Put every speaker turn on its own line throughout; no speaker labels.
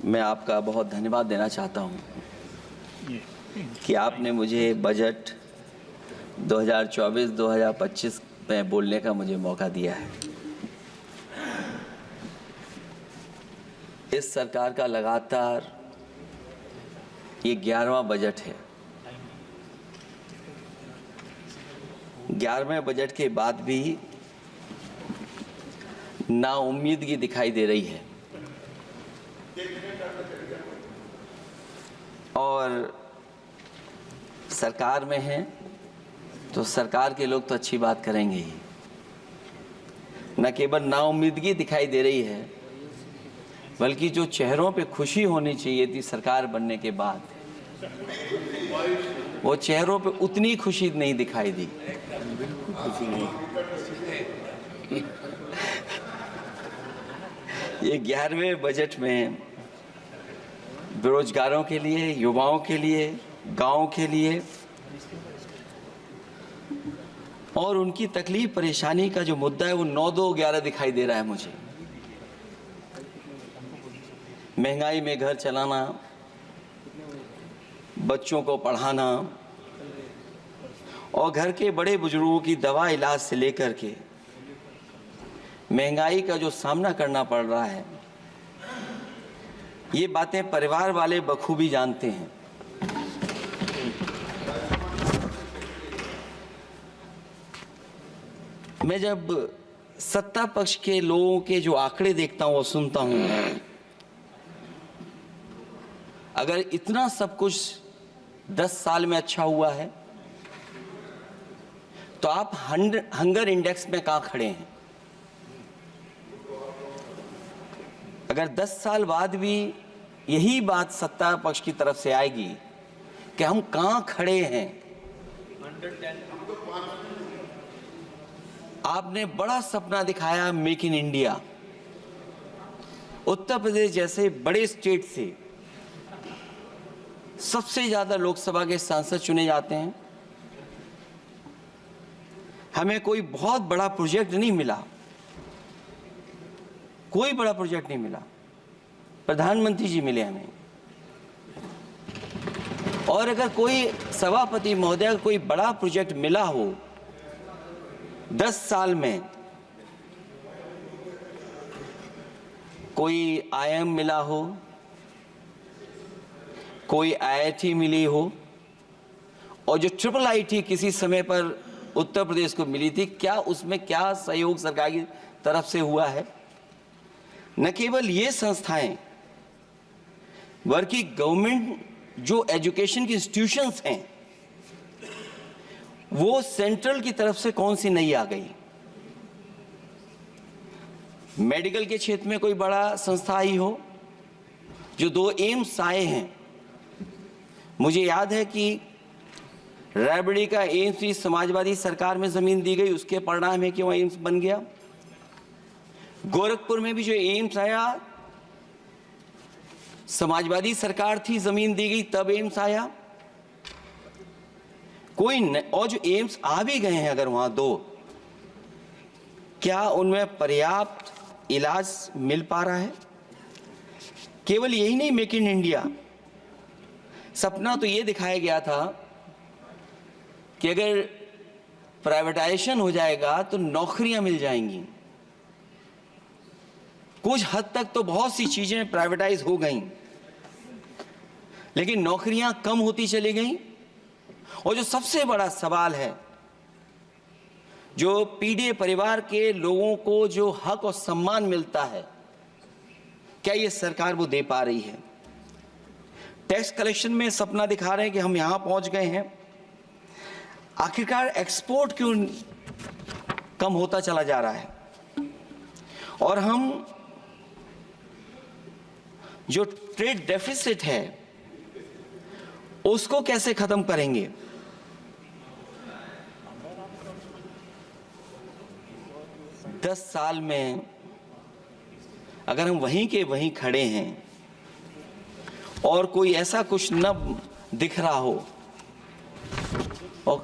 मैं आपका बहुत धन्यवाद देना चाहता हूं कि आपने मुझे बजट 2024-2025 में बोलने का मुझे मौका दिया है। इस सरकार का लगातार ये 11वां बजट है। 11वें बजट के बाद भी नाउम्मीदगी दिखाई दे रही है और सरकार में हैं तो सरकार के लोग तो अच्छी बात करेंगे ही। न केवल नाउम्मीदगी दिखाई दे रही है बल्कि जो चेहरों पे खुशी होनी चाहिए थी सरकार बनने के बाद, वो चेहरों पे उतनी खुशी नहीं दिखाई दी। ये 11वें बजट में बेरोजगारों के लिए, युवाओं के लिए, गांव के लिए और उनकी तकलीफ परेशानी का जो मुद्दा है वो 9-2-11 दिखाई दे रहा है मुझे। महंगाई में घर चलाना, बच्चों को पढ़ाना और घर के बड़े बुजुर्गों की दवा इलाज से लेकर के महंगाई का जो सामना करना पड़ रहा है, ये बातें परिवार वाले बखूबी जानते हैं। मैं जब सत्ता पक्ष के लोगों के जो आंकड़े देखता हूं और सुनता हूं, अगर इतना सब कुछ 10 साल में अच्छा हुआ है तो आप हंगर इंडेक्स में कहां खड़े हैं? अगर 10 साल बाद भी यही बात सत्ता पक्ष की तरफ से आएगी कि हम कहां खड़े हैं। आपने बड़ा सपना दिखाया make in India. Uttar Pradesh जैसे बड़े स्टेट से सबसे ज्यादा लोकसभा के सांसद चुने जाते हैं। हमें कोई बहुत बड़ा प्रोजेक्ट नहीं मिला, कोई बड़ा प्रोजेक्ट नहीं मिला। प्रधानमंत्री जी मिले हमें। और अगर कोई सभापति महोदय कोई बड़ा प्रोजेक्ट मिला हो 10 साल में, कोई आईआईएम मिला हो, कोई आईआईटी मिली हो और जो ट्रिपल आईटी किसी समय पर उत्तर प्रदेश को मिली थी, क्या उसमें क्या सहयोग सरकार की तरफ से हुआ है? न केवल ये संस्थाएं बल्कि गवर्नमेंट जो एजुकेशन की इंस्टीट्यूशंस हैं वो सेंट्रल की तरफ से कौन सी नई आ गई? मेडिकल के क्षेत्र में कोई बड़ा संस्था आई हो? जो 2 एम्स आए हैं, मुझे याद है कि रायबरेली का एम्स भी समाजवादी सरकार में जमीन दी गई, उसके परिणाम है कि वह एम्स बन गया। गोरखपुर में भी जो एम्स आया, समाजवादी सरकार थी, जमीन दी गई, तब एम्स आया। और जो एम्स आ भी गए हैं अगर वहां 2, क्या उनमें पर्याप्त इलाज मिल पा रहा है? केवल यही नहीं, मेक इन इंडिया सपना तो ये दिखाया गया था कि अगर प्राइवेटाइजेशन हो जाएगा तो नौकरियां मिल जाएंगी। कुछ हद तक तो बहुत सी चीजें प्राइवेटाइज हो गईं, लेकिन नौकरियां कम होती चली गईं। और जो सबसे बड़ा सवाल है, जो पीड़ित परिवार के लोगों को जो हक और सम्मान मिलता है, क्या ये सरकार वो दे पा रही है? टैक्स कलेक्शन में सपना दिखा रहे हैं कि हम यहां पहुंच गए हैं, आखिरकार एक्सपोर्ट क्यों कम होता चला जा रहा है? और हम जो ट्रेड डेफिसिट है उसको कैसे खत्म करेंगे? दस साल में अगर हम वहीं के वहीं खड़े हैं और कोई ऐसा कुछ न दिख रहा हो और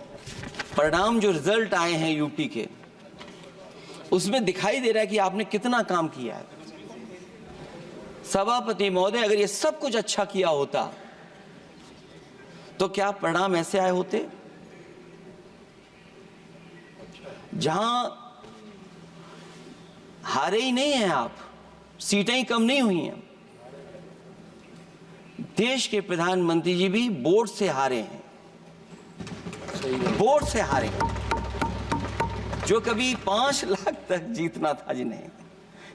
परिणाम जो रिजल्ट आए हैं यूपी के, उसमें दिखाई दे रहा है कि आपने कितना काम किया है। सभापति महोदय, अगर ये सब कुछ अच्छा किया होता तो क्या परिणाम ऐसे आए होते? जहां हारे ही नहीं हैं आप, सीटें ही कम नहीं हुई हैं। देश के प्रधानमंत्री जी भी वोट से हारे हैं, वोट से हारे हैं। जो कभी 5 लाख तक जीतना था जिन्हें,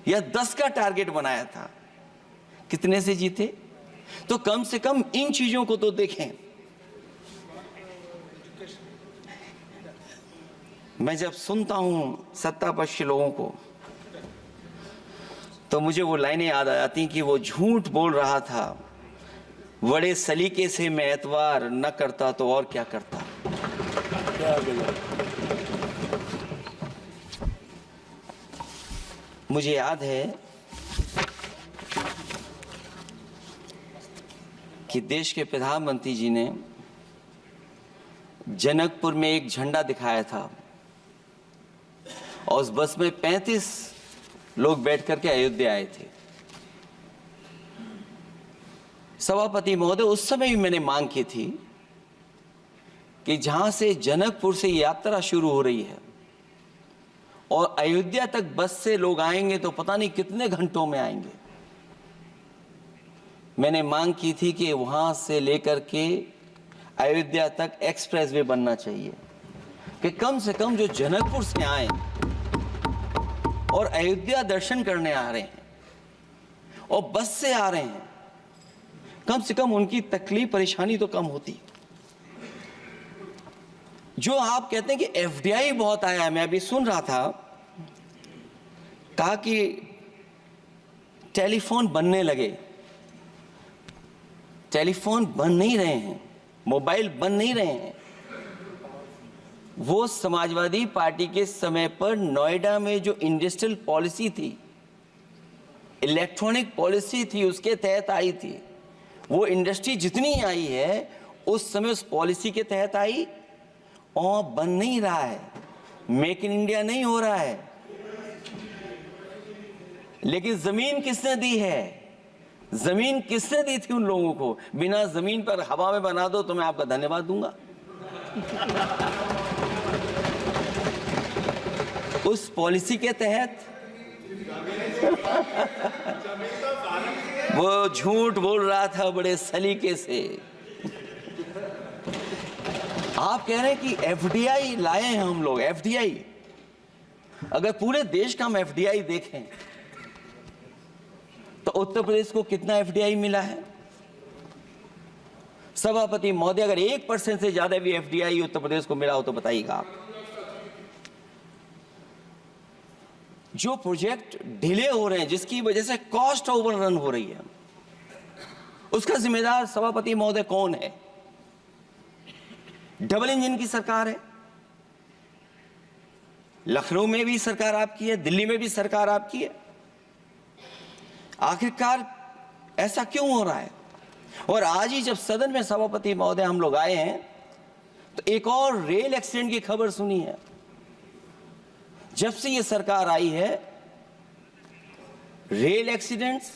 या 10 का टारगेट बनाया था, कितने से जीते? तो कम से कम इन चीजों को तो देखें। मैं जब सुनता हूं सत्तापक्ष लोगों को तो मुझे वो लाइनें याद आ जाती कि वो झूठ बोल रहा था, बड़े सलीके से मैं एतवार न करता तो और क्या करता। मुझे याद है कि देश के प्रधानमंत्री जी ने जनकपुर में एक झंडा दिखाया था और उस बस में 35 लोग बैठ करके अयोध्या आए थे। सभापति महोदय, उस समय भी मैंने मांग की थी कि जहां से जनकपुर से यात्रा शुरू हो रही है और अयोध्या तक बस से लोग आएंगे तो पता नहीं कितने घंटों में आएंगे। मैंने मांग की थी कि वहां से लेकर के अयोध्या तक एक्सप्रेसवे बनना चाहिए कि कम से कम जो जनकपुर से आए और अयोध्या दर्शन करने आ रहे हैं और बस से आ रहे हैं, कम से कम उनकी तकलीफ परेशानी तो कम होती। जो आप कहते हैं कि एफडीआई बहुत आया है, मैं अभी सुन रहा था, कहा कि टेलीफोन बनने लगे। टेलीफोन बन नहीं रहे हैं, मोबाइल बन नहीं रहे हैं। वो समाजवादी पार्टी के समय पर नोएडा में जो इंडस्ट्रियल पॉलिसी थी, इलेक्ट्रॉनिक पॉलिसी थी, उसके तहत आई थी। वो इंडस्ट्री जितनी आई है उस समय उस पॉलिसी के तहत आई और बन नहीं रहा है, मेक इन इंडिया नहीं हो रहा है। लेकिन जमीन किसने दी है? जमीन किसने दी थी उन लोगों को? बिना जमीन पर हवा में बना दो तो मैं आपका धन्यवाद दूंगा। उस पॉलिसी के तहत वो झूठ बोल रहा था बड़े सलीके से। आप कह रहे हैं कि एफडीआई लाए हैं हम लोग। एफडीआई, अगर पूरे देश का हम एफडीआई देखें तो उत्तर प्रदेश को कितना एफडीआई मिला है? सभापति महोदय, अगर 1% से ज्यादा भी एफडीआई उत्तर प्रदेश को मिला हो तो बताइएगा आप। जो प्रोजेक्ट डिले हो रहे हैं, जिसकी वजह से कॉस्ट ओवररन हो रही है, उसका जिम्मेदार सभापति महोदय कौन है? डबल इंजन की सरकार है। लखनऊ में भी सरकार आपकी है, दिल्ली में भी सरकार आपकी है। आखिरकार ऐसा क्यों हो रहा है? और आज ही जब सदन में सभापति महोदय हम लोग आए हैं तो एक और रेल एक्सीडेंट की खबर सुनी है। जब से ये सरकार आई है, रेल एक्सीडेंट्स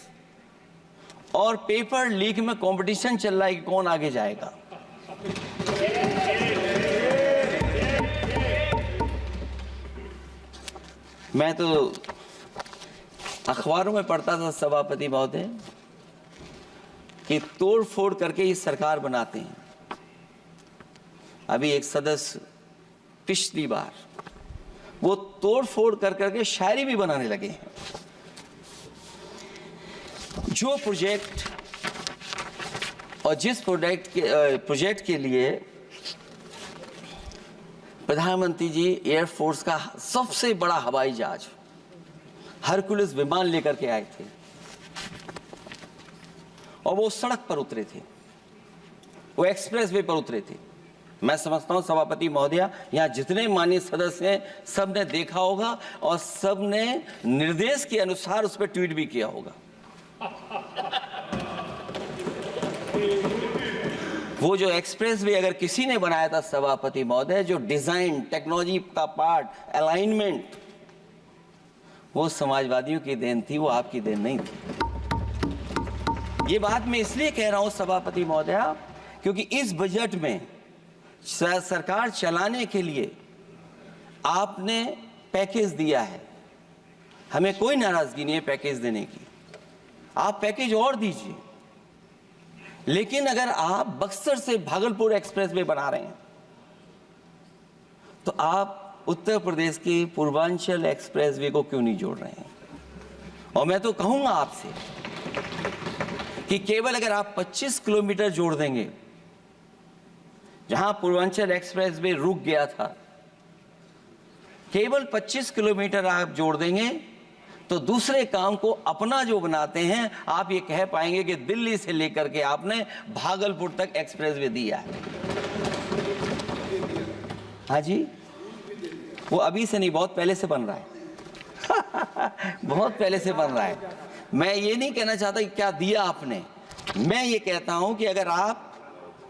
और पेपर लीक में कंपटीशन चल रहा है कि कौन आगे जाएगा। मैं तो अखबारों में पढ़ता था सभापति महोदय कि तोड़ फोड़ करके ये सरकार बनाते हैं। अभी एक सदस्य पिछली बार वो तोड़ फोड़ कर करके शायरी भी बनाने लगे हैं। जो प्रोजेक्ट और जिस प्रोजेक्ट के लिए प्रधानमंत्री जी एयरफोर्स का सबसे बड़ा हवाई जहाज हरकुलिस विमान लेकर के आए थे और वो सड़क पर उतरे थे, वो एक्सप्रेसवे पर उतरे थे। मैं समझता हूं सभापति महोदय, यहां जितने माननीय सदस्य हैं सब ने देखा होगा और सब ने निर्देश के अनुसार उस पर ट्वीट भी किया होगा। वो जो एक्सप्रेसवे अगर किसी ने बनाया था सभापति महोदय, जो डिजाइन, टेक्नोलॉजी का पार्ट, अलाइनमेंट, वो समाजवादियों की देन थी, वो आपकी देन नहीं थी। ये बात मैं इसलिए कह रहा हूं सभापति महोदय, क्योंकि इस बजट में सरकार चलाने के लिए आपने पैकेज दिया है। हमें कोई नाराजगी नहीं है पैकेज देने की, आप पैकेज और दीजिए। लेकिन अगर आप बक्सर से भागलपुर एक्सप्रेसवे बना रहे हैं तो आप उत्तर प्रदेश के पूर्वांचल एक्सप्रेसवे को क्यों नहीं जोड़ रहे हैं? और मैं तो कहूंगा आपसे कि केवल अगर आप 25 किलोमीटर जोड़ देंगे, जहां पूर्वांचल एक्सप्रेसवे रुक गया था, केवल 25 किलोमीटर आप जोड़ देंगे तो दूसरे काम को अपना जो बनाते हैं, आप ये कह पाएंगे कि दिल्ली से लेकर के आपने भागलपुर तक एक्सप्रेसवे दिया है। हाँ जी, वो अभी से नहीं, बहुत पहले से बन रहा है। बहुत पहले से बन रहा है। मैं ये नहीं कहना चाहता कि क्या दिया आपने, मैं ये कहता हूं कि अगर आप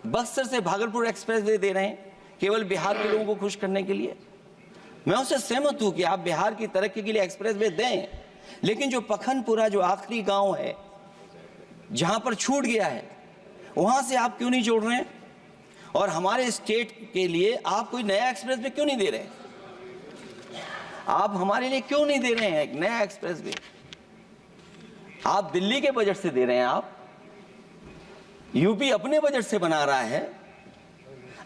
बक्सर से भागलपुर एक्सप्रेसवे दे रहे हैं केवल बिहार के लोगों को खुश करने के लिए, मैं उससे सहमत हूं कि आप बिहार की तरक्की के लिए एक्सप्रेसवे दें, लेकिन जो पखनपुरा जो आखिरी गांव है जहां पर छूट गया है, वहां से आप क्यों नहीं जोड़ रहे हैं? और हमारे स्टेट के लिए आप कोई नया एक्सप्रेसवे क्यों नहीं दे रहे हैं? आप हमारे लिए क्यों नहीं दे रहे हैं एक नया एक्सप्रेसवे? आप दिल्ली के बजट से दे रहे हैं, आप यूपी अपने बजट से बना रहा है।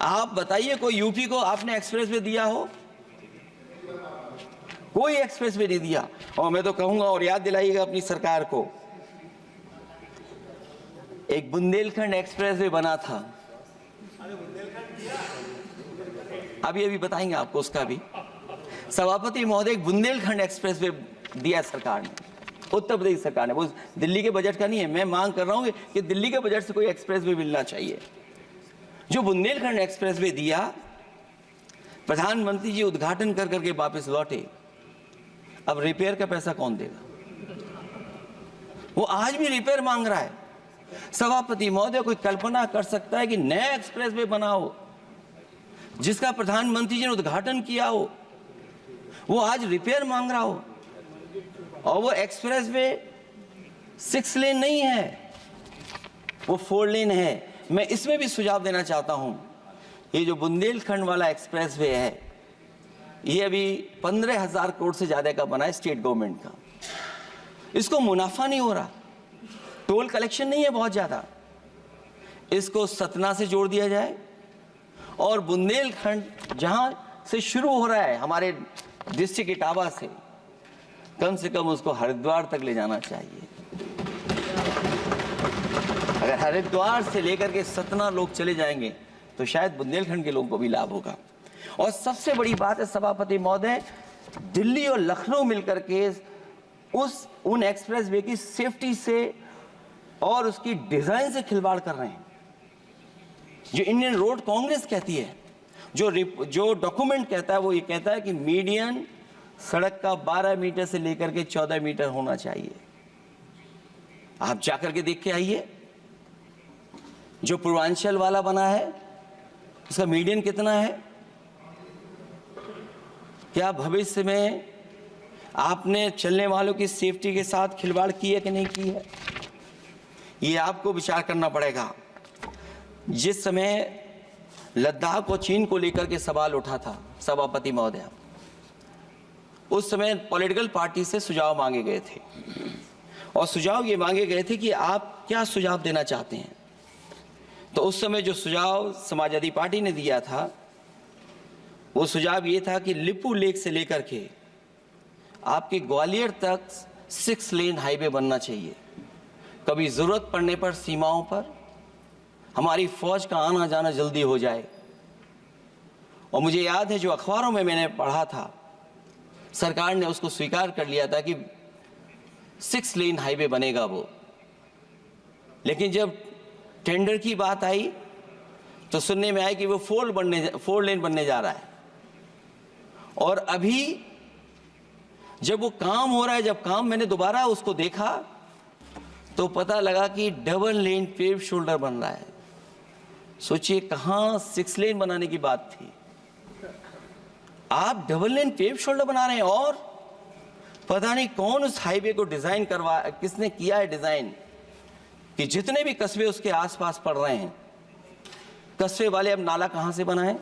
आप बताइए कोई यूपी को आपने एक्सप्रेसवे दिया हो? कोई एक्सप्रेसवे नहीं दिया। और मैं तो कहूंगा, और याद दिलाइएगा अपनी सरकार को, एक बुंदेलखंड एक्सप्रेसवे बना था, अभी बताएंगे आपको उसका भी। सभापति महोदय, एक बुंदेलखंड एक्सप्रेसवे दिया सरकार ने, उत्तर प्रदेश सरकार ने, वो दिल्ली के बजट का नहीं है। मैं मांग कर रहा हूं कि दिल्ली के बजट से कोई एक्सप्रेसवे मिलना चाहिए। जो बुंदेलखंड एक्सप्रेसवे दिया, प्रधानमंत्री जी उद्घाटन कर करके वापस लौटे। अब रिपेयर का पैसा कौन देगा? वो आज भी रिपेयर मांग रहा है। सभापति महोदय, कोई कल्पना कर सकता है कि नया एक्सप्रेसवे बना हो जिसका प्रधानमंत्री जी ने उद्घाटन किया हो, वो आज रिपेयर मांग रहा हो? और वो एक्सप्रेसवे 6 लेन नहीं है, वो 4 लेन है। मैं इसमें भी सुझाव देना चाहता हूं, ये जो बुंदेलखंड वाला एक्सप्रेसवे है, ये अभी 15,000 करोड़ से ज्यादा का बना है स्टेट गवर्नमेंट का। इसको मुनाफा नहीं हो रहा, टोल कलेक्शन नहीं है बहुत ज्यादा। इसको सतना से जोड़ दिया जाए और बुंदेलखंड जहां से शुरू हो रहा है हमारे डिस्ट्रिक्ट इटावा से कम उसको हरिद्वार तक ले जाना चाहिए। अगर हरिद्वार से लेकर के सतना लोग चले जाएंगे तो शायद बुंदेलखंड के लोगों को भी लाभ होगा। और सबसे बड़ी बात है सभापति महोदय, दिल्ली और लखनऊ मिलकर के उन एक्सप्रेसवे की सेफ्टी से और उसकी डिजाइन से खिलवाड़ कर रहे हैं। जो इंडियन रोड कांग्रेस कहती है, जो डॉक्यूमेंट कहता है, वो ये कहता है कि मीडियन सड़क का 12 मीटर से लेकर के 14 मीटर होना चाहिए। आप जाकर के देख के आइए, जो पूर्वांचल वाला बना है उसका मीडियन कितना है? क्या भविष्य में आपने चलने वालों की सेफ्टी के साथ खिलवाड़ की है कि नहीं की है? ये आपको विचार करना पड़ेगा। जिस समय लद्दाख और चीन को लेकर के सवाल उठा था सभापति महोदय, उस समय पॉलिटिकल पार्टी से सुझाव मांगे गए थे और सुझाव ये मांगे गए थे कि आप क्या सुझाव देना चाहते हैं। तो उस समय जो सुझाव समाजवादी पार्टी ने दिया था, वो सुझाव ये था कि लिपू लेक से लेकर के आपके ग्वालियर तक 6 लेन हाईवे बनना चाहिए। कभी जरूरत पड़ने पर सीमाओं पर हमारी फौज का आना जाना जल्दी हो जाए। और मुझे याद है, जो अखबारों में मैंने पढ़ा था, सरकार ने उसको स्वीकार कर लिया था कि 6 लेन हाईवे बनेगा वो। लेकिन जब टेंडर की बात आई तो सुनने में आया कि वो 4 लेन बनने जा रहा है। और अभी जब वो काम हो रहा है, जब काम मैंने दोबारा उसको देखा तो पता लगा कि डबल लेन पेव शोल्डर बन रहा है। सोचिए, कहां 6 लेन बनाने की बात थी, आप डबल लेन पेव शोल्डर बना रहे हैं। और पता नहीं कौन उस हाईवे को डिजाइन किसने किया है डिजाइन, कि जितने भी कस्बे उसके आसपास पड़ रहे हैं, कस्बे वाले अब नाला कहां से बनाएं,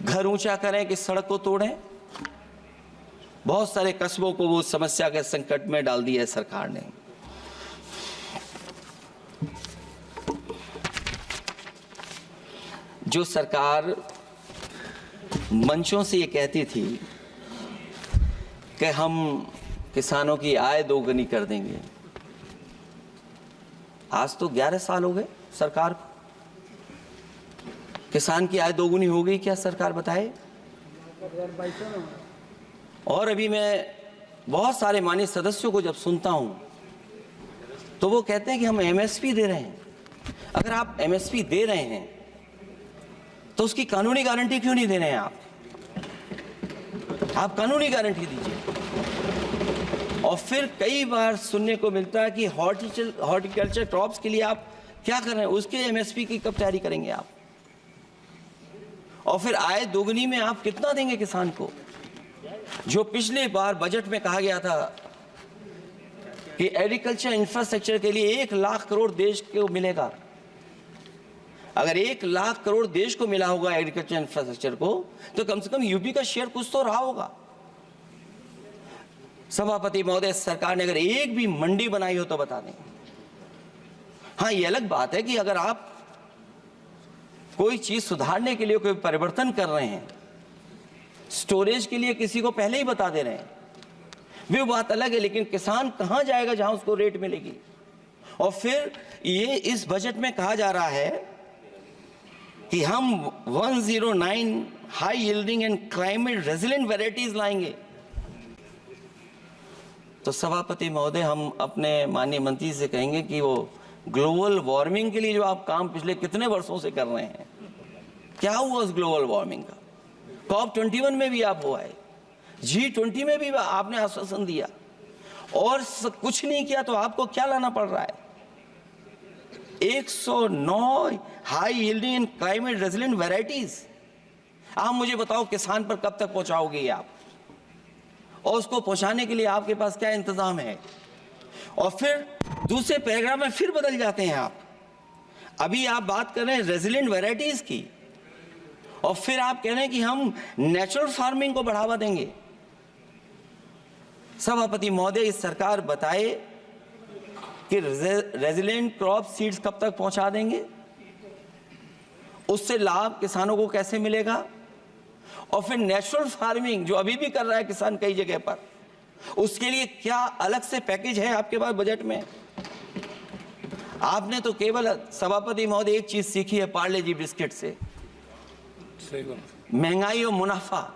घर ऊंचा करें कि सड़क को तोड़ें। बहुत सारे कस्बों को वो समस्या के संकट में डाल दिया है सरकार ने। जो सरकार मंचों से ये कहती थी कि हम किसानों की आय दोगुनी कर देंगे, आज तो 11 साल हो गए सरकार को। किसान की आय दोगुनी हो गई क्या सरकार बताए? और अभी मैं बहुत सारे माननीय सदस्यों को जब सुनता हूं तो वो कहते हैं कि हम एमएसपी दे रहे हैं। अगर आप एमएसपी दे रहे हैं तो उसकी कानूनी गारंटी क्यों नहीं दे रहे हैं आप कानूनी गारंटी दीजिए। और फिर कई बार सुनने को मिलता है कि हॉर्टिकल्चर क्रॉप्स के लिए आप क्या कर रहे हैं, उसके एमएसपी की कब तैयारी करेंगे आप? और फिर आय दोगुनी में आप कितना देंगे किसान को? जो पिछले बार बजट में कहा गया था कि एग्रीकल्चर इंफ्रास्ट्रक्चर के लिए 1 लाख करोड़ देश को मिलेगा। अगर 1 लाख करोड़ देश को मिला होगा एग्रीकल्चर इंफ्रास्ट्रक्चर को, तो कम से कम यूपी का शेयर कुछ तो रहा होगा। सभापति महोदय, सरकार ने अगर एक भी मंडी बनाई हो तो बता दें। हाँ, ये अलग बात है कि अगर आप कोई चीज सुधारने के लिए कोई परिवर्तन कर रहे हैं, स्टोरेज के लिए किसी को पहले ही बता दे रहे हैं, वो बात अलग है। लेकिन किसान कहां जाएगा जहां उसको रेट मिलेगी? और फिर ये इस बजट में कहा जा रहा है कि हम 109 high yielding and climate resilient varieties लाएंगे। तो सभापति महोदय, हम अपने माननीय मंत्री से कहेंगे कि वो ग्लोबल वार्मिंग के लिए जो आप काम पिछले कितने वर्षों से कर रहे हैं, क्या हुआ उस ग्लोबल वार्मिंग का? COP21 में भी आप हुआ है, G20 में भी आपने आश्वासन दिया और कुछ नहीं किया। तो आपको क्या लाना पड़ रहा है? 109 high yielding and climate resilient varieties. आप मुझे बताओ किसान पर कब तक पहुंचाओगे आप? और उसको पहुंचाने के लिए आपके पास क्या इंतजाम है? और फिर दूसरे पैराग्राफ में फिर बदल जाते हैं आप। अभी आप बात कर रहे हैं रेजिलेंट वैरायटीज की और फिर आप कह रहे हैं कि हम नेचुरल फार्मिंग को बढ़ावा देंगे। सभापति महोदय, इस सरकार बताए कि रेजिलेंट क्रॉप सीड्स कब तक पहुंचा देंगे, उससे लाभ किसानों को कैसे मिलेगा? और फिर नेचुरल फार्मिंग जो अभी भी कर रहा है किसान कई जगह पर, उसके लिए क्या अलग से पैकेज है आपके पास बजट में? आपने तो केवल सभापति महोदय एक चीज सीखी है पार्ले जी बिस्किट से, महंगाई और मुनाफा।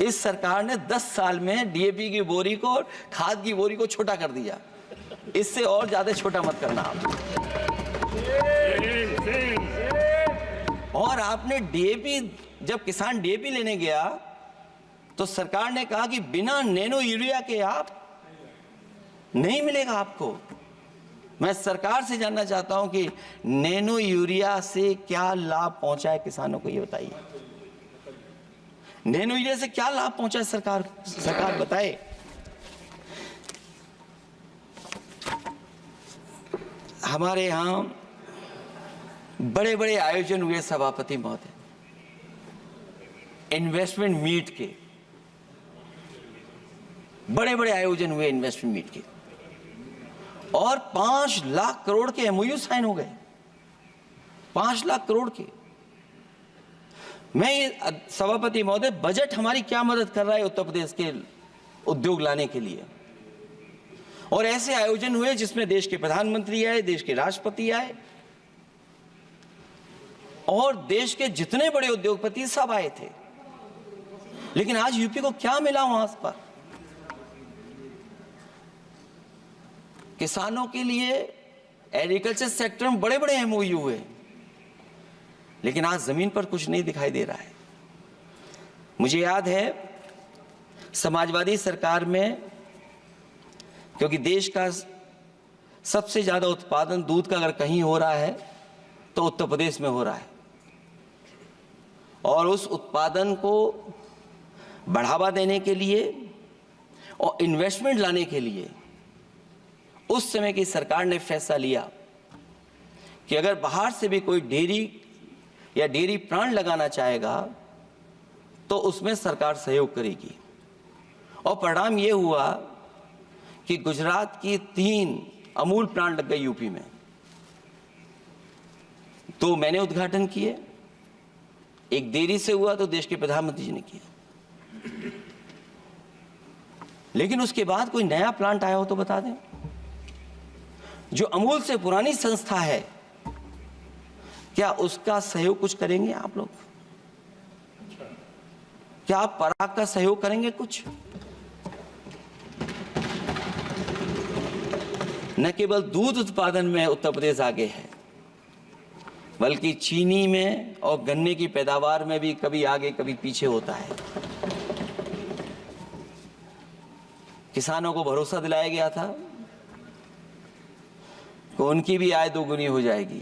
इस सरकार ने 10 साल में डीएपी की बोरी को, खाद की बोरी को छोटा कर दिया। इससे और ज्यादा छोटा मत करना आप। और आपने डीएपी, जब किसान डीएपी लेने गया तो सरकार ने कहा कि बिना नैनो यूरिया के आप नहीं मिलेगा आपको। मैं सरकार से जानना चाहता हूं कि नैनो यूरिया से क्या लाभ पहुंचा है किसानों को, ये बताइए। नैनो यूरिया से क्या लाभ पहुंचा है सरकार बताए। हमारे यहां बड़े बड़े आयोजन हुए सभापति महोदय, इन्वेस्टमेंट मीट के बड़े बड़े आयोजन हुए इन्वेस्टमेंट मीट के, और 5 लाख करोड़ के एमओयू साइन हो गए। 5 लाख करोड़ के। मैं ये सभापति महोदय, बजट हमारी क्या मदद कर रहा है उत्तर प्रदेश के उद्योग लाने के लिए? और ऐसे आयोजन हुए जिसमें देश के प्रधानमंत्री आए, देश के राष्ट्रपति आए और देश के जितने बड़े उद्योगपति सब आए थे। लेकिन आज यूपी को क्या मिला वहां पर? किसानों के लिए एग्रीकल्चर सेक्टर में बड़े बड़े एमओयू हुए, लेकिन आज जमीन पर कुछ नहीं दिखाई दे रहा है। मुझे याद है समाजवादी सरकार में, क्योंकि देश का सबसे ज्यादा उत्पादन दूध का अगर कहीं हो रहा है तो उत्तर प्रदेश में हो रहा है, और उस उत्पादन को बढ़ावा देने के लिए और इन्वेस्टमेंट लाने के लिए उस समय की सरकार ने फैसला लिया कि अगर बाहर से भी कोई डेयरी या डेयरी प्लांट लगाना चाहेगा तो उसमें सरकार सहयोग करेगी। और परिणाम ये हुआ कि गुजरात की 3 अमूल प्लांट लग गए यूपी में। तो मैंने उद्घाटन किए, एक देरी से हुआ तो देश के प्रधानमंत्री जी ने किया। लेकिन उसके बाद कोई नया प्लांट आया हो तो बता दें। जो अमूल से पुरानी संस्था है, क्या उसका सहयोग कुछ करेंगे आप लोग? क्या आप पराग का सहयोग करेंगे कुछ? न केवल दूध उत्पादन में उत्तर प्रदेश आगे है, बल्कि चीनी में और गन्ने की पैदावार में भी कभी आगे कभी पीछे होता है। किसानों को भरोसा दिलाया गया था कि उनकी भी आय दोगुनी हो जाएगी,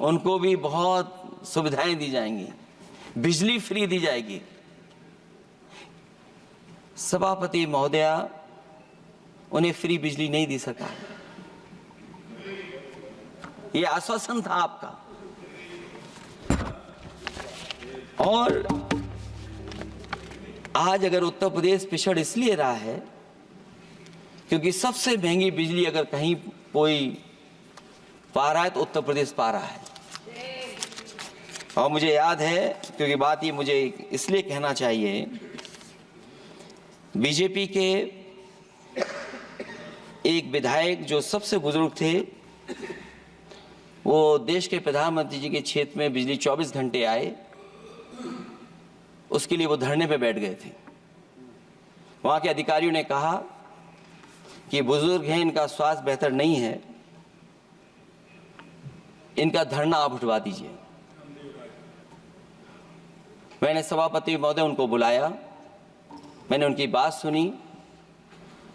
उनको भी बहुत सुविधाएं दी जाएंगी, बिजली फ्री दी जाएगी। सभापति महोदया, उन्हें फ्री बिजली नहीं दी सका। ये आश्वासन था आपका। और आज अगर उत्तर प्रदेश पिछड़ इसलिए रहा है क्योंकि सबसे महंगी बिजली अगर कहीं कोई पा रहा है तो उत्तर प्रदेश पा रहा है। और मुझे याद है, क्योंकि बात ये मुझे इसलिए कहना चाहिए, बीजेपी के एक विधायक जो सबसे बुजुर्ग थे, वो देश के प्रधानमंत्री जी के क्षेत्र में बिजली 24 घंटे आए, उसके लिए वो धरने पे बैठ गए थे। वहां के अधिकारियों ने कहा कि बुजुर्ग हैं, इनका स्वास्थ्य बेहतर नहीं है, इनका धरना आप उठवा दीजिए। मैंने सभापति महोदय उनको बुलाया, मैंने उनकी बात सुनी।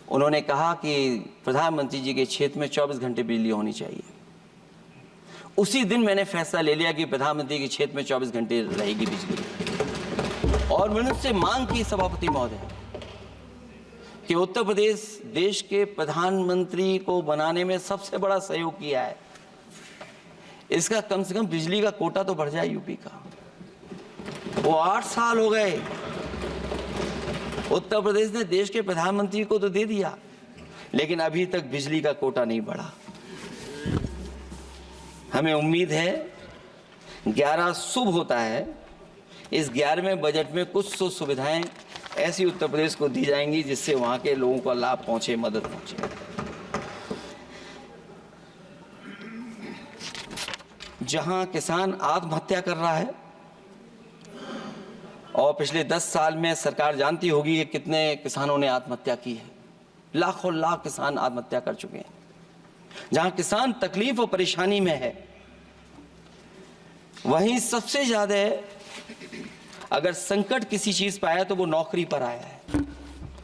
उन्होंने कहा कि प्रधानमंत्री जी के क्षेत्र में 24 घंटे बिजली होनी चाहिए। उसी दिन मैंने फैसला ले लिया कि प्रधानमंत्री के क्षेत्र में 24 घंटे रहेगी बिजली। और मैंने उससे मांग की सभापति महोदय कि उत्तर प्रदेश देश के प्रधानमंत्री को बनाने में सबसे बड़ा सहयोग किया है, इसका कम से कम बिजली का कोटा तो बढ़ जाए यूपी का। वो 8 साल हो गए, उत्तर प्रदेश ने देश के प्रधानमंत्री को तो दे दिया, लेकिन अभी तक बिजली का कोटा नहीं बढ़ा। हमें उम्मीद है 11 शुभ होता है, इस 11वें बजट में कुछ तो सुविधाएं ऐसी उत्तर प्रदेश को दी जाएंगी जिससे वहां के लोगों को लाभ पहुंचे, मदद पहुंचे। जहां किसान आत्महत्या कर रहा है, और पिछले 10 साल में सरकार जानती होगी कि कितने किसानों ने आत्महत्या की है, लाखों लाख किसान आत्महत्या कर चुके हैं। जहां किसान तकलीफ और परेशानी में है, वहीं सबसे ज्यादा अगर संकट किसी चीज पर आया तो वो नौकरी पर आया है,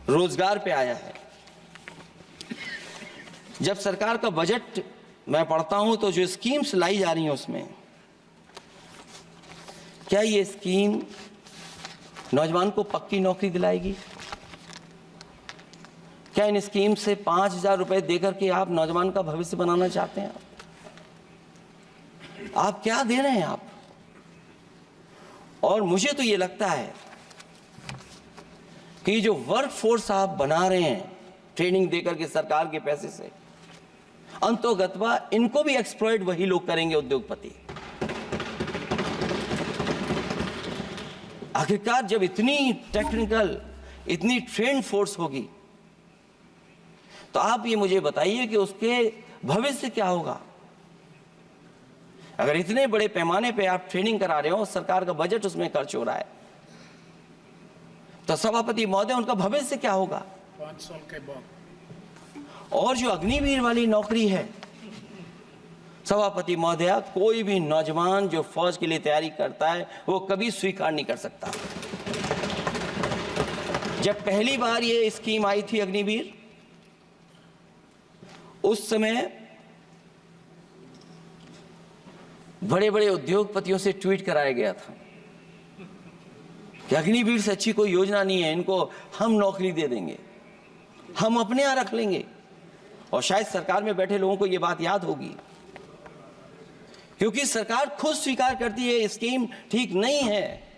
रोजगार पे आया है। जब सरकार का बजट मैं पढ़ता हूं तो जो स्कीम्स लाई जा रही हैं उसमें, क्या ये स्कीम नौजवान को पक्की नौकरी दिलाएगी? क्या इन स्कीम से 5,000 रुपए देकर के आप नौजवान का भविष्य बनाना चाहते हैं? आप क्या दे रहे हैं आप? और मुझे तो ये लगता है कि जो वर्क फोर्स आप बना रहे हैं ट्रेनिंग देकर के सरकार के पैसे से, अंतोगत्वा इनको भी एक्सप्लॉइट वही लोग करेंगे, उद्योगपति। आखिरकार जब इतनी टेक्निकल, इतनी ट्रेंड फोर्स होगी, तो आप ये मुझे बताइए कि उसके भविष्य क्या होगा। अगर इतने बड़े पैमाने पे आप ट्रेनिंग करा रहे हो, सरकार का बजट उसमें खर्च हो रहा है, तो सभापति महोदय उनका भविष्य क्या होगा?
5 साल के बाद।
और जो अग्निवीर वाली नौकरी है, सभापति महोदया, कोई भी नौजवान जो फौज के लिए तैयारी करता है वो कभी स्वीकार नहीं कर सकता। जब पहली बार ये स्कीम आई थी अग्निवीर, उस समय बड़े बड़े उद्योगपतियों से ट्वीट कराया गया था कि अग्निवीर से अच्छी कोई योजना नहीं है, इनको हम नौकरी दे देंगे, हम अपने यहां रख लेंगे। और शायद सरकार में बैठे लोगों को ये बात याद होगी, क्योंकि सरकार खुद स्वीकार करती है स्कीम ठीक नहीं है,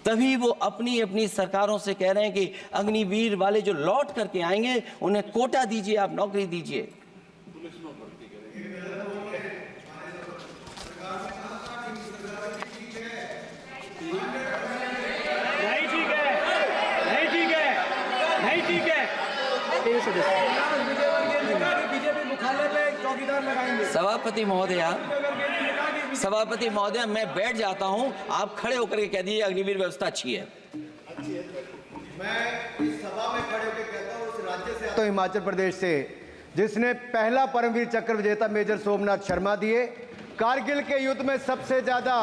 तभी वो अपनी अपनी सरकारों से कह रहे हैं कि अग्निवीर वाले जो लौट करके आएंगे उन्हें कोटा दीजिए, आप नौकरी दीजिए। सभापति महोदय, मैं बैठ जाता हूं, आप खड़े होकर के कह दीजिए अग्निवीर व्यवस्था अच्छी है।
मैं इस सभा में खड़े होकर कहता हूं, उस राज्य से तो हिमाचल प्रदेश से जिसने पहला परमवीर चक्र विजेता मेजर सोमनाथ शर्मा दिए, कारगिल के युद्ध में सबसे ज्यादा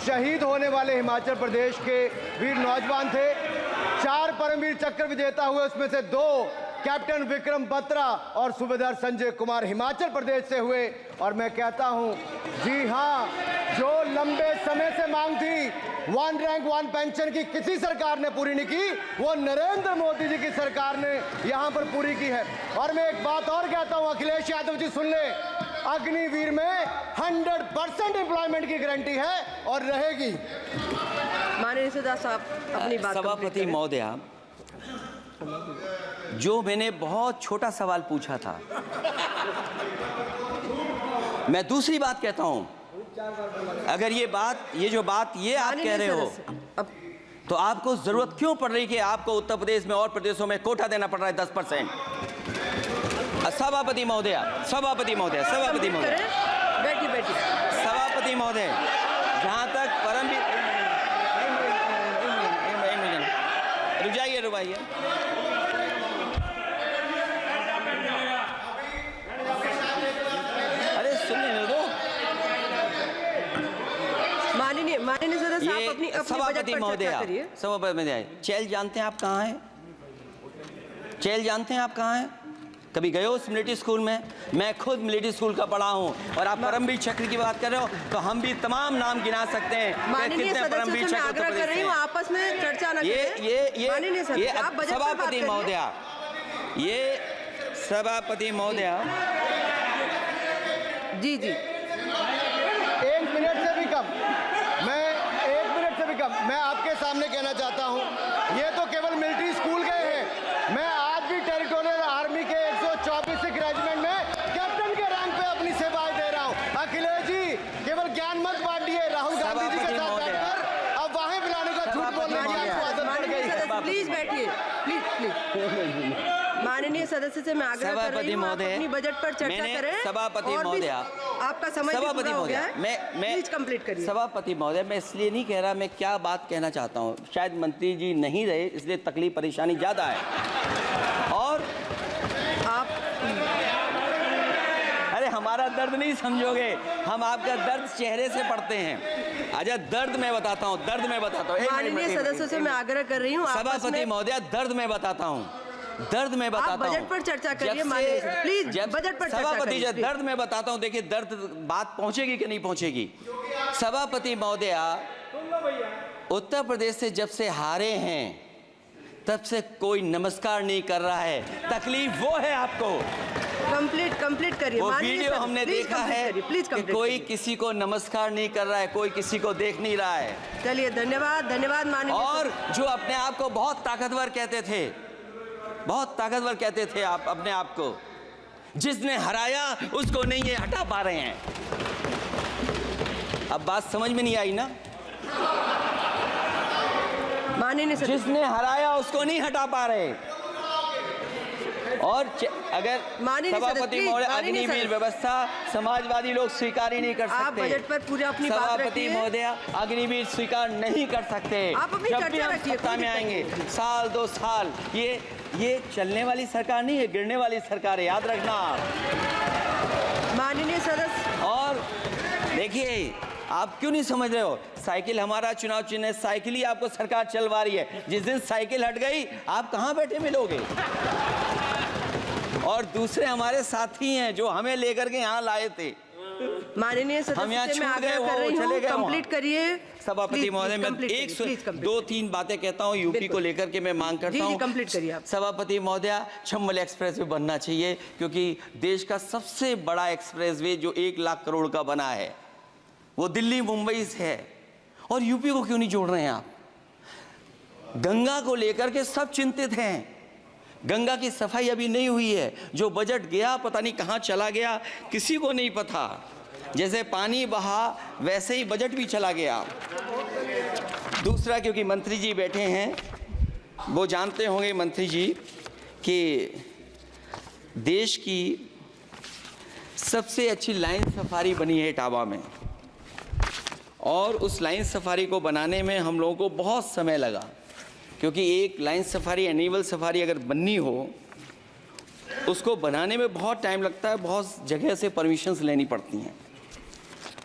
शहीद होने वाले हिमाचल प्रदेश के वीर नौजवान थे। 4 परमवीर चक्र विजेता हुए, उसमें से 2 कैप्टन विक्रम बत्रा और सूबेदार संजय कुमार हिमाचल प्रदेश से हुए। और मैं कहता हूं, जी हां, जो लंबे समय से मांग थी 1 रैंक 1 पेंशन की किसी सरकार ने पूरी नहीं की, वो नरेंद्र मोदी जी की सरकार ने यहां पर पूरी की है। और मैं एक बात और कहता हूं, अखिलेश यादव जी सुन ले, अग्निवीर में 100% एम्प्लॉयमेंट की गारंटी है और रहेगी।
माननीय सदस्य साहब अपनी बात।
सभापति महोदय, जो मैंने बहुत छोटा सवाल पूछा था, मैं दूसरी बात कहता हूं, अगर ये जो बात आप कह रहे हो, तो आपको जरूरत क्यों पड़ रही कि आपको उत्तर प्रदेश में और प्रदेशों में कोटा देना पड़ रहा है 10%? सभापति महोदय, सभापति महोदय, सभापति महोदय,
बैठिए,
सभापति महोदय, जहां तक परमवीर, रुजाइए, अरे सुनने दो।
माननीय सदस्य आप अपनी
सभापति महोदय, सभापति महोदय, चैल जानते हैं आप कहाँ हैं? चैल जानते हैं आप कहाँ हैं? कभी गए हो मिलिट्री स्कूल में? मैं खुद मिलिट्री स्कूल का पढ़ा हूँ। और आप परमवीर चक्र की बात कर रहे हो, तो हम भी तमाम नाम गिना सकते हैं कि कितने परमवीर चक्र उत्तर प्रदेश में।
आपस में चर्चा न करें।
ये सभापति महोदय, ये सभापति महोदय,
जी
1 मिनट से भी कम, मैं आपके सामने कहना चाहता हूं, ये तो केवल मिलिट्री स्कूल गए हैं। मैं आज भी टेरिटोरियल आर्मी के 124 रेजिमेंट में कैप्टन के रैंक पे अपनी सेवाएं दे रहा हूं। अखिलेश जी, केवल ज्ञान मत बांटिए, राहुल गांधी जी के साथ बैठकर अब वहां बुलाने का झूठ बोलने की आपको आदत पड़ गई।
प्लीज बैठिए, प्लीज। माननीय सदस्य से मैं आग्रह कर रही हूं, आप अपनी बजट पर चर्चा करें।
सभापति महोदय,
आपका समय पूरा हो गया है,
मैं
प्लीज कंप्लीट करिए।
सभापति महोदय, मैं इसलिए नहीं कह रहा, मैं क्या बात कहना चाहता हूँ, शायद मंत्री जी नहीं रहे इसलिए तकलीफ परेशानी ज्यादा है। और
आप,
अरे हमारा दर्द नहीं समझोगे, हम आपका दर्द चेहरे से पढ़ते हैं। अच्छा, दर्द मैं बताता हूँ,
माननीय सदस्यों से मैं आग्रह कर रही हूँ,
सभापति महोदय, दर्द मैं बताता हूँ,
आप बजट पर चर्चा करिए। प्लीज बजट पर चर्चा करिए।
दर्द मैं बताता हूं, देखिए दर्द बात पहुंचेगी कि नहीं पहुंचेगी। सभापति महोदय, उत्तर प्रदेश से जब से हारे हैं तब से कोई नमस्कार नहीं कर रहा है। तकलीफ वो है आपको।
कंप्लीट करिए।
वो वीडियो हमने देखा है कि कोई किसी को नमस्कार नहीं कर रहा है, कोई किसी को देख नहीं रहा है।
चलिए, धन्यवाद माननीय।
और जो अपने आप को बहुत ताकतवर कहते थे आप अपने आप को, जिसने हराया उसको नहीं ये हटा पा रहे हैं। अब बात समझ में नहीं आई ना?
माननीय
जिसने हराया उसको नहीं हटा पा रहे। और अगर सभापति महोदय, अग्निवीर व्यवस्था समाजवादी लोग स्वीकार ही नहीं कर सकते।
आप बजट पर पूरा अपनी बात रखिए।
सभापति महोदय, अग्निवीर स्वीकार नहीं कर सकते।
आप अपनी
जब भी हम सत्ता में आएंगे, साल 2 साल, ये चलने वाली सरकार नहीं है, गिरने वाली सरकार है, याद रखना।
माननीय सदस्य,
और देखिए, आप क्यों नहीं समझ रहे हो? साइकिल हमारा चुनाव चिन्ह है, साइकिल ही आपको सरकार चलवा रही है। जिस दिन साइकिल हट गई, आप कहां बैठे मिलोगे? और दूसरे हमारे साथी हैं जो हमें लेकर के यहाँ लाए थे,
माननीय
हम यहाँ
सदस्य से मैं
छूट गए,
आग्रह
वो
कर रही
चले
हूँ,
गए वहाँ।
कंप्लीट करिए।
सभापति महोदय, मैं दो तीन बातें कहता हूँ यूपी को लेकर के मैं मांग करता हूँ।
कंप्लीट करिए आप।
सभापति महोदय, चंबल एक्सप्रेस वे बनना चाहिए, क्योंकि देश का सबसे बड़ा एक्सप्रेस वे जो 1 लाख करोड़ का बना है वो दिल्ली मुंबई से है, और यूपी को क्यों नहीं जोड़ रहे हैं आप? गंगा को लेकर के सब चिंतित हैं। गंगा की सफाई अभी नहीं हुई है। जो बजट गया पता नहीं कहाँ चला गया, किसी को नहीं पता। जैसे पानी बहा वैसे ही बजट भी चला गया। दूसरा, क्योंकि मंत्री जी बैठे हैं, वो जानते होंगे मंत्री जी कि देश की सबसे अच्छी लाइन सफारी बनी है इटावा में, और उस लाइन सफारी को बनाने में हम लोगों को बहुत समय लगा, क्योंकि एक लाइन सफारी, एनिमल सफारी अगर बननी हो उसको बनाने में बहुत टाइम लगता है, बहुत जगह से परमिशंस लेनी पड़ती हैं।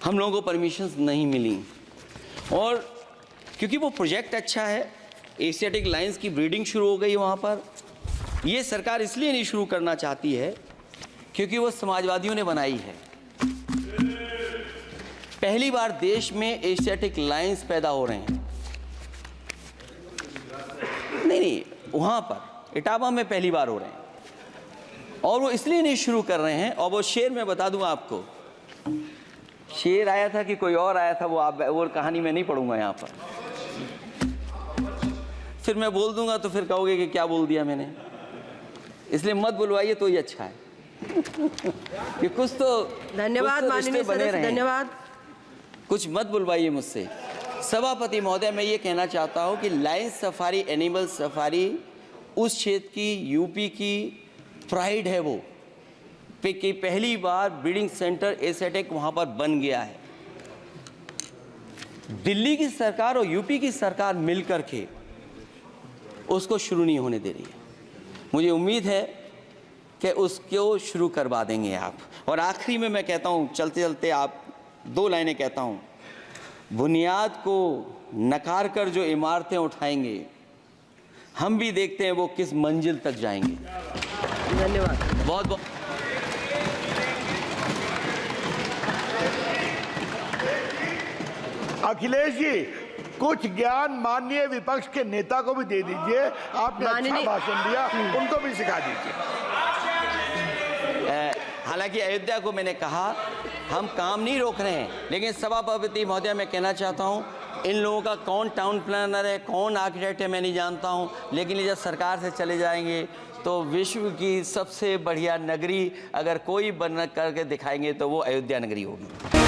हम लोगों को परमिशंस नहीं मिली, और क्योंकि वो प्रोजेक्ट अच्छा है, एशियाटिक लाइंस की ब्रीडिंग शुरू हो गई वहाँ पर। ये सरकार इसलिए नहीं शुरू करना चाहती है क्योंकि वो समाजवादियों ने बनाई है। पहली बार देश में एशियाटिक लाइंस पैदा हो रहे हैं। नहीं, वहाँ पर इटावा में पहली बार हो रहे हैं, और वो इसलिए नहीं शुरू कर रहे हैं। और वो शेर मैं बता दूं आपको, शेर आया था कि कोई और आया था, वो कहानी मैं नहीं पढ़ूंगा यहाँ पर। फिर मैं बोल दूंगा तो फिर कहोगे कि क्या बोल दिया मैंने, इसलिए मत बुलवाइए तो ही अच्छा है। कि कुछ तो
धन्यवाद माननीय सदस्य, धन्यवाद।
कुछ मत बुलवाइए मुझसे। सभापति महोदय, मैं ये कहना चाहता हूँ कि लाइन सफारी, एनिमल सफारी उस क्षेत्र की, यूपी की प्राइड है वो, कि पहली बार ब्रीडिंग सेंटर एशियाटिक वहाँ पर बन गया है। दिल्ली की सरकार और यूपी की सरकार मिलकर के उसको शुरू नहीं होने दे रही है। मुझे उम्मीद है कि उसको शुरू करवा देंगे आप। और आखिरी में मैं कहता हूँ, चलते चलते आप 2 लाइनें कहता हूँ। बुनियाद को नकार कर जो इमारतें उठाएंगे, हम भी देखते हैं वो किस मंजिल तक जाएंगे।
धन्यवाद।
बहुत बहुत
अखिलेश जी, कुछ ज्ञान माननीय विपक्ष के नेता को भी दे दीजिए। आपने अच्छा भाषण दिया, उनको भी सिखा दीजिए।
हालांकि अयोध्या को मैंने कहा हम काम नहीं रोक रहे हैं, लेकिन सभापति महोदय मैं कहना चाहता हूं, इन लोगों का कौन टाउन प्लानर है, कौन आर्किटेक्ट है मैं नहीं जानता हूं, लेकिन ये जब सरकार से चले जाएंगे तो विश्व की सबसे बढ़िया नगरी अगर कोई बन करके दिखाएंगे तो वो अयोध्या नगरी होगी।